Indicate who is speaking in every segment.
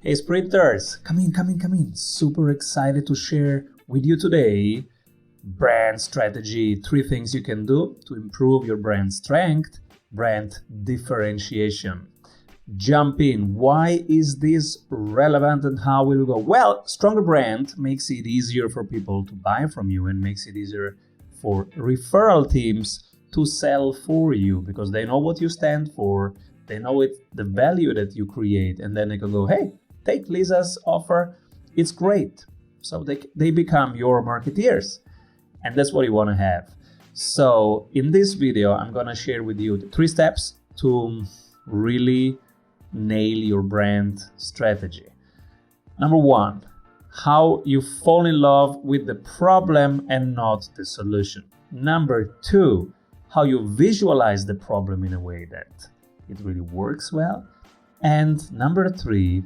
Speaker 1: Hey sprinters, come in. Super excited to share with you today brand strategy, 3 things you can do to improve your brand strength, brand differentiation. Jump in. Why is this relevant and how will we go? Well, stronger brand makes it easier for people to buy from you and makes it easier for referral teams to sell for you because they know what you stand for, they know the value that you create, and then they can go, hey, take Lisa's offer, it's great. So they become your marketeers, and that's what you want to have. So in this video, I'm going to share with you the 3 steps to really nail your brand strategy. Number 1, how you fall in love with the problem and not the solution. Number 2, how you visualize the problem in a way that it really works well. And number 3,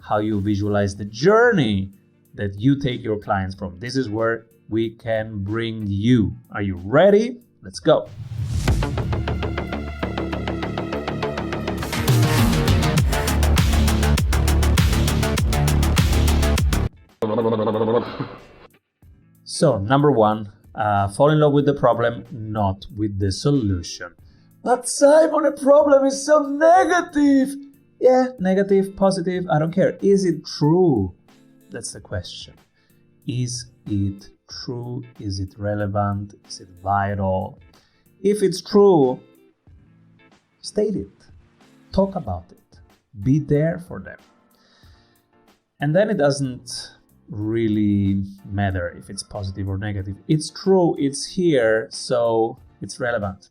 Speaker 1: how you visualize the journey that you take your clients from. This is where we can bring you. Are you ready? Let's go. So, number 1, fall in love with the problem, not with the solution. But Simon, a problem is so negative. Yeah, negative, positive, I don't care. Is it true? That's the question. Is it true? Is it relevant? Is it vital? If it's true, state it. Talk about it. Be there for them. And then it doesn't really matter if it's positive or negative. It's true, it's here, so it's relevant.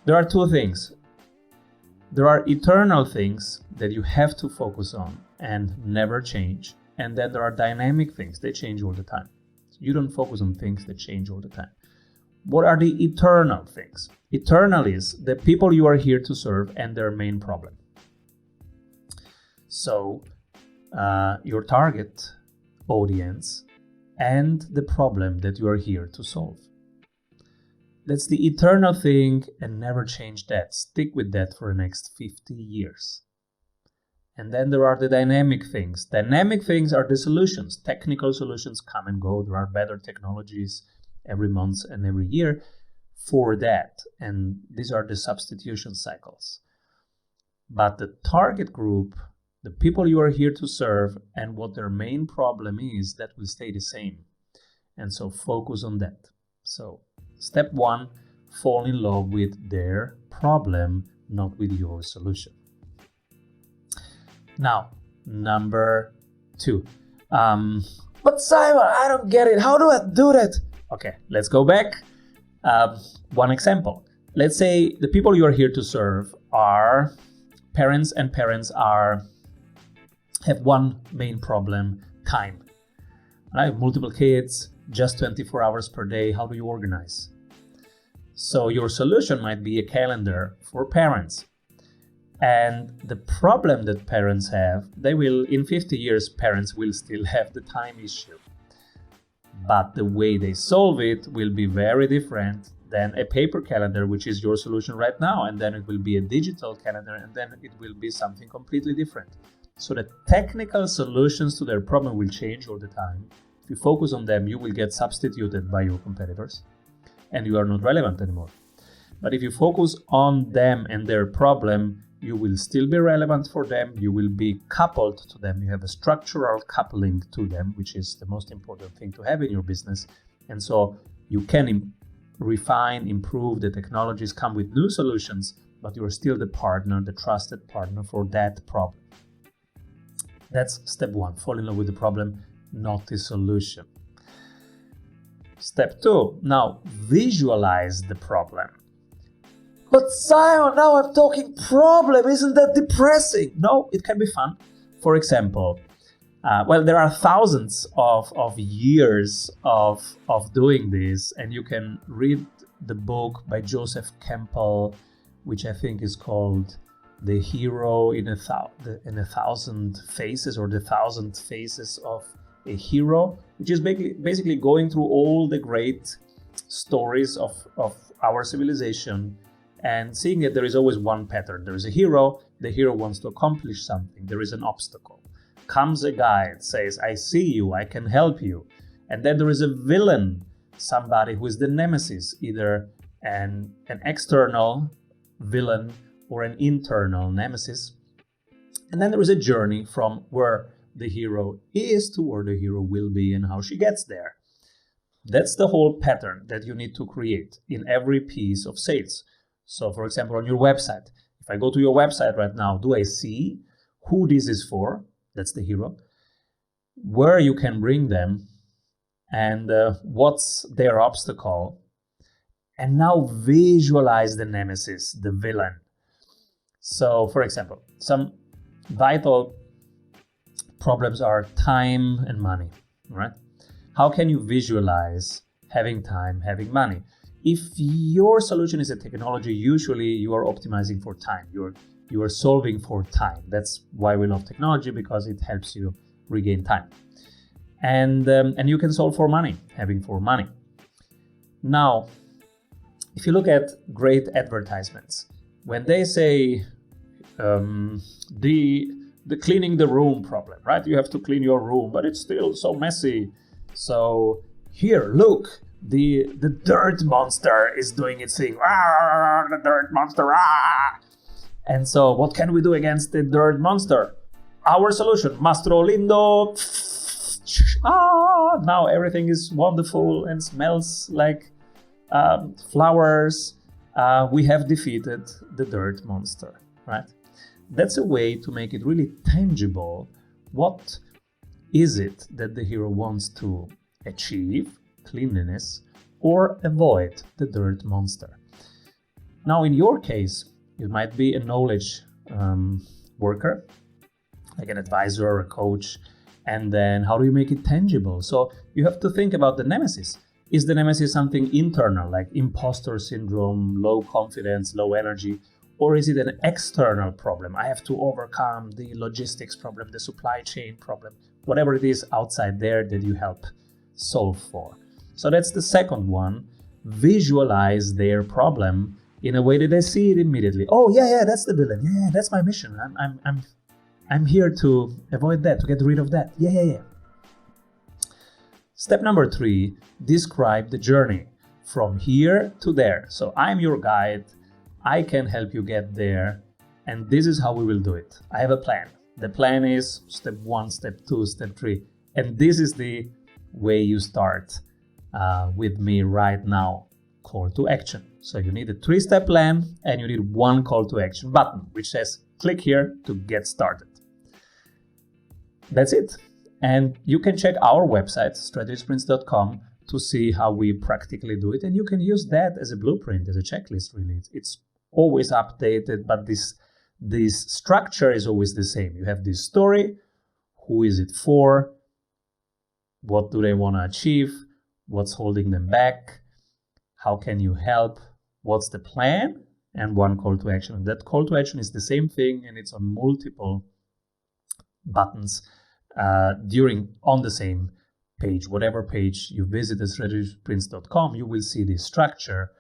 Speaker 1: There are 2 things. There are eternal things that you have to focus on and never change. And then there are dynamic things. They change all the time. So you don't focus on things that change all the time. What are the eternal things? Eternal is the people you are here to serve and their main problem. So your target audience and the problem that you are here to solve. That's the eternal thing, and never change that. Stick with that for the next 50 years. And then there are the dynamic things. Dynamic things are the solutions. Technical solutions come and go. There are better technologies every month and every year for that. And these are the substitution cycles. But the target group, the people you are here to serve, and what their main problem is, that will stay the same. And so focus on that. So step 1, fall in love with their problem, not with your solution. Now, number 2. But Simon, I don't get it. How do I do that? Okay, let's go back. One example. Let's say the people you are here to serve are parents, and parents have one main problem: time. I have multiple kids, just 24 hours per day. How do you organize? So your solution might be a calendar for parents. And the problem that parents have, in 50 years, parents will still have the time issue. But the way they solve it will be very different than a paper calendar, which is your solution right now. And then it will be a digital calendar, and then it will be something completely different. So the technical solutions to their problem will change all the time. If you focus on them, you will get substituted by your competitors and you are not relevant anymore. But if you focus on them and their problem, you will still be relevant for them. You will be coupled to them. You have a structural coupling to them, which is the most important thing to have in your business. And so you can refine, improve the technologies, come with new solutions, but you are still the partner, the trusted partner for that problem. That's step 1, fall in love with the problem, not the solution. Step 2, now visualize the problem. But Simon, now I'm talking problem, isn't that depressing? No, it can be fun. For example, there are thousands of years of doing this, and you can read the book by Joseph Campbell, which I think is called The Hero in a Thousand Faces, or The 1,000 Faces of a Hero, which is basically going through all the great stories of our civilization and seeing that there is always one pattern. There is a hero, the hero wants to accomplish something, there is an obstacle. comes a guide, says, I see you, I can help you. And then there is a villain, somebody who is the nemesis, either an external villain or an internal nemesis. And then there is a journey from where the hero is to where the hero will be and how she gets there. That's the whole pattern that you need to create in every piece of sales. So, for example, on your website, if I go to your website right now, do I see who this is for? That's the hero. Where you can bring them and what's their obstacle. And now visualize the nemesis, the villain. So, for example, some vital problems are time and money, right? How can you visualize having time, having money? If your solution is a technology, usually you are optimizing for time. You are solving for time. That's why we love technology, because it helps you regain time. And you can solve for money, having for money. Now, if you look at great advertisements, when they say the cleaning the room problem, right? You have to clean your room, but it's still so messy. So here, look, the dirt monster is doing its thing. Ah, the dirt monster. Ah! And so what can we do against the dirt monster? Our solution, Mastro Lindo. Ah, now everything is wonderful and smells like flowers. We have defeated the dirt monster, right? That's a way to make it really tangible. What is it that the hero wants to achieve, cleanliness, or avoid the dirt monster? Now, in your case, it might be a knowledge worker, like an advisor or a coach. And then how do you make it tangible? So you have to think about the nemesis. Is the nemesis something internal, like imposter syndrome, low confidence, low energy? Or is it an external problem? I have to overcome the logistics problem, the supply chain problem, whatever it is outside there that you help solve for. So that's the second one. Visualize their problem in a way that they see it immediately. Oh, yeah, that's the villain. Yeah, that's my mission. I'm here to avoid that, to get rid of that. Yeah. Step number 3, describe the journey from here to there. So I'm your guide. I can help you get there. And this is how we will do it. I have a plan. The plan is step 1, step 2, step 3. And this is the way you start with me right now. Call to action. So you need a 3-step plan and you need one call to action button, which says click here to get started. That's it. And you can check our website, strategysprints.com, to see how we practically do it. And you can use that as a blueprint, as a checklist, really. It's always updated, but this structure is always the same. You have this story. Who is it for? What do they want to achieve? What's holding them back? How can you help? What's the plan? And one call to action. And that call to action is the same thing, and it's on multiple buttons on the same page. Whatever page you visit at strategysprints.com, you will see this structure,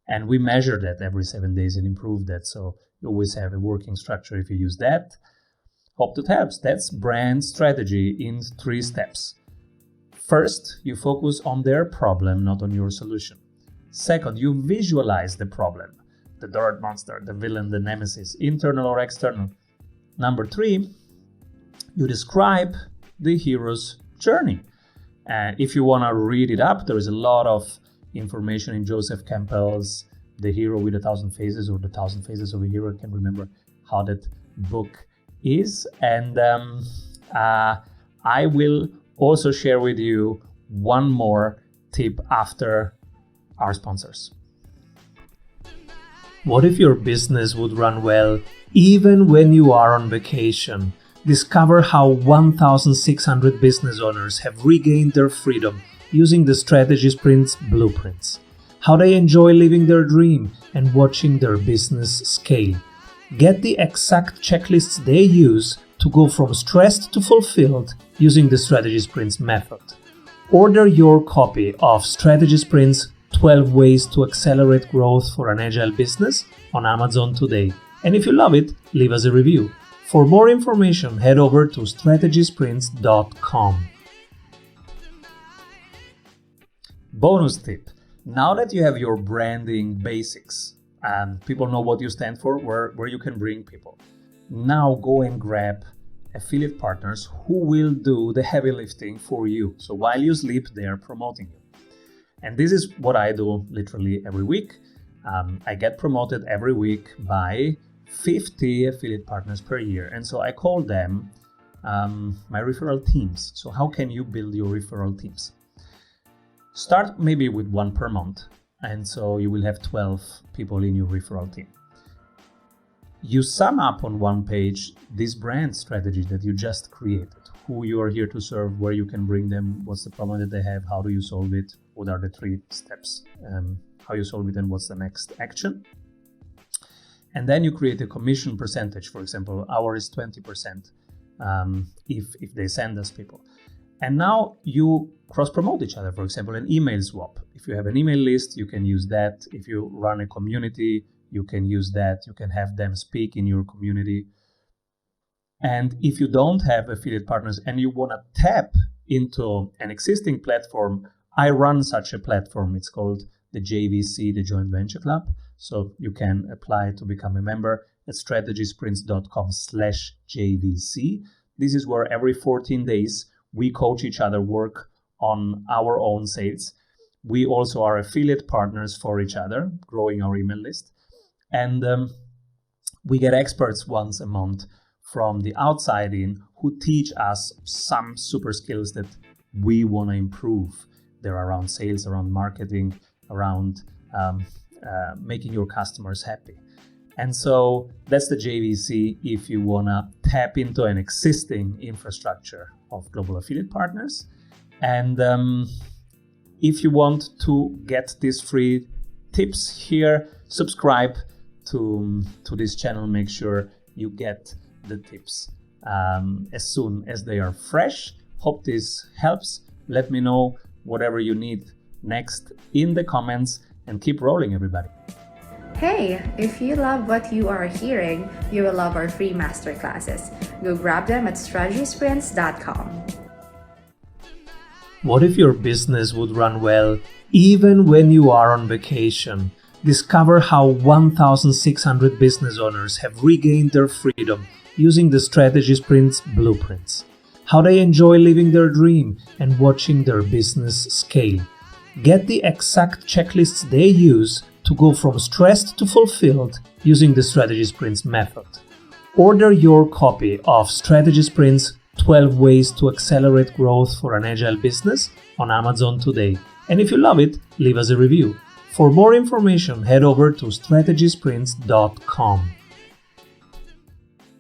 Speaker 1: and we measure that every 7 days and improve that. So you always have a working structure if you use that. Hope that helps. That's brand strategy in 3 steps. First, you focus on their problem, not on your solution. Second, you visualize the problem, the dirt monster, the villain, the nemesis, internal or external. Number 3, you describe the hero's journey. And if you want to read it up, there is a lot of information in Joseph Campbell's The Hero with 1,000 Faces, or The 1,000 Faces of a Hero. I can't remember how that book is. And I will also share with you one more tip after our sponsors. What if your business would run well even when you are on vacation? Discover how 1,600 business owners have regained their freedom using the Strategy Sprints blueprints. How they enjoy living their dream and watching their business scale. Get the exact checklists they use to go from stressed to fulfilled using the Strategy Sprints method. Order your copy of Strategy Sprints 12 Ways to Accelerate Growth for an Agile Business on Amazon today. And if you love it, leave us a review. For more information, head over to strategysprints.com. Bonus tip. Now that you have your branding basics and people know what you stand for, where you can bring people, now go and grab affiliate partners who will do the heavy lifting for you. So while you sleep, they are promoting you. And this is what I do literally every week. I get promoted every week by 50 affiliate partners per year. And so I call them my referral teams. So how can you build your referral teams? Start maybe with one per month. And so you will have 12 people in your referral team. You sum up on one page this brand strategy that you just created, who you are here to serve, where you can bring them, what's the problem that they have, how do you solve it, what are the 3 steps, how you solve it, and what's the next action. And then you create a commission percentage. For example, ours is 20% if they send us people. And now you cross-promote each other. For example, an email swap. If you have an email list, you can use that. If you run a community, you can use that. You can have them speak in your community. And if you don't have affiliate partners and you want to tap into an existing platform, I run such a platform. It's called the JVC, the Joint Venture Club. So you can apply to become a member at strategysprints.com/JVC. This is where every 14 days we coach each other, work on our own sales. We also are affiliate partners for each other, growing our email list. And we get experts once a month from the outside in who teach us some super skills that we want to improve. They're around sales, around marketing, around making your customers happy. And so that's the JVC if you want to tap into an existing infrastructure of global affiliate partners. And if you want to get these free tips here, subscribe to this channel. Make sure you get the tips as soon as they are fresh. Hope this helps. Let me know whatever you need next in the comments, and keep rolling, everybody.
Speaker 2: Hey, if you love what you are hearing, you will love our free masterclasses. Go grab them at strategysprints.com.
Speaker 1: What if your business would run well even when you are on vacation? Discover how 1,600 business owners have regained their freedom using the Strategy Sprints blueprints. How they enjoy living their dream and watching their business scale. Get the exact checklists they use to go from stressed to fulfilled using the Strategy Sprints method. Order your copy of Strategy Sprints 12 Ways to Accelerate Growth for an Agile Business on Amazon today. And if you love it, leave us a review. For more information, head over to strategysprints.com.